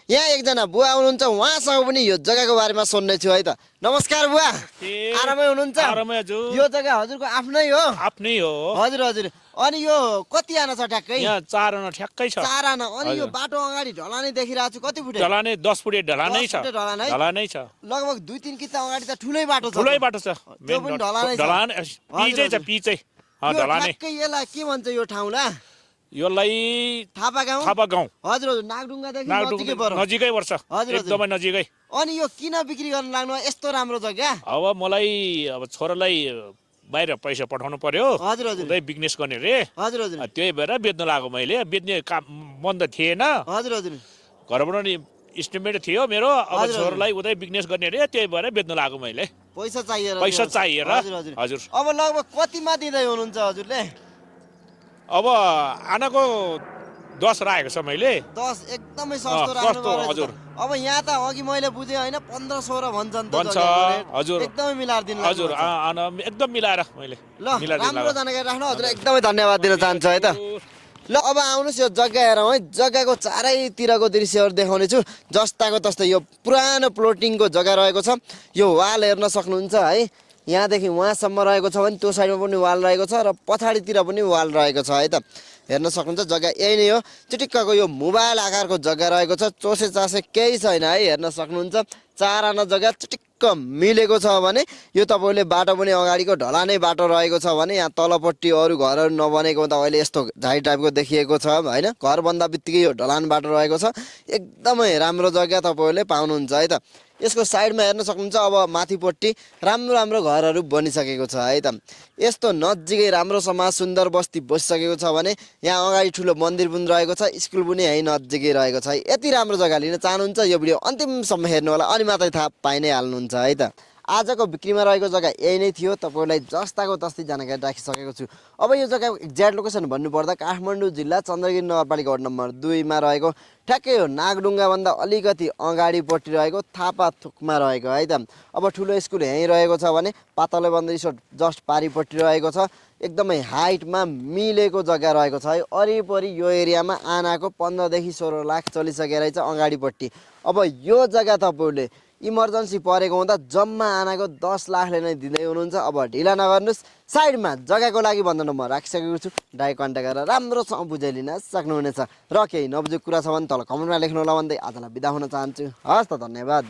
यहाँ एकजना बुवा हुनुहुन्छ, उहाँसँग पनि यो जग्गाको बारेमा सोध्ने छु है त। नमस्कार बुवा, आरामै हुनुहुन्छ? आरामै हजुर। यो जग्गा हजुरको आफ्नै हो? आफ्नै हो। हजुर हजुर। अनि यो कति आना छ ठ्याक्कै? यहाँ 4 आना ठ्याक्कै छ। 4 आना। अनि यो बाटो अगाडि ढलानै देखिरहेको छु, कति फुटे? ढलानै 10 फुटे ढलानै छ। 10 फुटे ढलान है? ढलानै छ। लगभग 2-3 किता अगाडि त ठुलै बाटो छ। ठुलै बाटो छ। त्यो पनि ढलानै छ। ढलान पिचै छ, पिचै। यो ढलानै। ठ्याक्कै यसलाई के भन्छ यो ठाउँलाई? यसलाई थापा गाउँ? थापा गाउँ। हजुर हजुर, नागढुङ्गादेखि नजिकै पर्छ। नजिकै पर्छ। हजुर, हजुर। एकदमै नजिकै। अनि यो किन बिक्री गर्न लाग्नु यस्तो राम्रो जग्गा? अब मलाई छोरालाई बाहिर पैसा पठाउनु पर्यो। हजुर हजुर। उतै बिजनेस गर्ने रे। हजुर हजुर। त्यही भएर बेच्न लाग्यो मैले। बेच्ने काम बन्द थिएन। हजुर हजुर। घरबाट नि इस्टिमेट थियो मेरो। अब छोरालाई उतै बिजनेस गर्ने रे, त्यही भएर बेच्न लाग्यो मैले। पैसा चाहिएर? पैसा चाहिएर। हजुर हजुर। हजुर। अब लगभग कतिमा दिँदै हुनुहुन्छ हजुरले? अब आनाको 10 राखेको छ मैले। 10 एकदमै सस्तो राख्नु सस्तो, पर्यो। हजुर। अब यहाँ त अघि मैले बुझेँ होइन 15-16 भन्छन् त भन्छ, जग्गाको रेट। हजुर। एकदमै मिलाएर दिनु लाग्नु हजुर। भएको छ। एकदम मिलाएर मैले। ल राम्रो जानकारी राख्नु हजुर, एकदमै धन्यवाद दिन चाहन्छु है त। ल अब आउनुहोस् यो जग्गा हेरौँ है। जग्गाको चारैतिरको दृश्यहरू देखाउने छु। जस्ताको तस्तै यो पुरानो प्लोटिङको जग्गा रहेको छ। यो वाल हेर्न सक्नुहुन्छ है। यहाँदेखि वहाँसम्म रहेको छ भने त्यो साइडमा पनि वाल रहेको छ र पछाडितिर पनि वाल रहेको छ है त। हेर्न सक्नुहुन्छ जग्गा यही नै हो। चिटिक्कको यो मोबाइल आकारको जग्गा रहेको छ। चोसे चासे केही छैन है। हेर्न सक्नुहुन्छ 4 आना जग्गा चिटिक्क मिलेको छ भने यो तपाईँले बाटो पनि अगाडिको ढलानै बाटो रहेको छ भने यहाँ तलपट्टि अरू घरहरू नबनेको त अहिले यस्तो झाइ टाइपको देखिएको छ होइन। घर बन्दा बित्तिकै यो ढलान बाटो रहेको छ। एकदमै राम्रो जग्गा तपाईँले पाउनुहुन्छ है त। यसको साइडमा हेर्न सक्नुहुन्छ अब माथिपट्टि राम्रो राम्रो घरहरू बनिसकेको छ है त। यस्तो नजिकै राम्रो समाज सुन्दर बस्ती बसिसकेको छ भने यहाँ अगाडि ठुलो मन्दिर पनि रहेको छ, स्कुल पनि यहीँ नजिकै रहेको छ है। यति राम्रो जग्गा लिन चाहनुहुन्छ यो भिडियो अन्तिमसम्म हेर्नु होला, अनि मात्रै थाहा पाइ नै हाल्नुहुन्छ है त। आजको बिक्रीमा रहेको जग्गा यही नै थियो। तपाईँलाई जस्ताको तस्तै जानकारी राखिसकेको छु। अब यो जग्गाको एक्ज्याक्ट लोकेसन भन्नुपर्दा काठमाडौँ जिल्ला चन्द्रगिरी नगरपालिका वडा नम्बर 2 मा रहेको ठ्याक्कै हो नागढुङ्गाभन्दा अलिकति अगाडिपट्टि रहेको थापा थुकमा रहेको है त। अब ठुलो स्कुल यहीँ रहेको छ भने पातले बन्द रिसोर्ट जस्ट पारिपट्टि रहेको छ। एकदमै हाइटमा मिलेको जग्गा रहेको छ है। वरिपरि यो एरियामा आनाको 15 देखि 16 लाख चलिसकेको रहेछ अगाडिपट्टि। अब यो जग्गा तपाईँले इमर्जेन्सी परेको हुँदा जम्मा आनाको 10 लाखले नै दिँदै हुनुहुन्छ। अब ढिला नगर्नुहोस्, साइडमा जग्गाको लागि भन्दा म राखिसकेको छु। डाइरेक्ट कन्ट्याक्ट गरेर राम्रोसँग बुझाइलिन सक्नुहुनेछ। र केही नबुझेको कुरा छ भने तल कमेन्टमा लेख्नु होला भन्दै आजलाई बिदा हुन चाहन्छु। हस् त, धन्यवाद।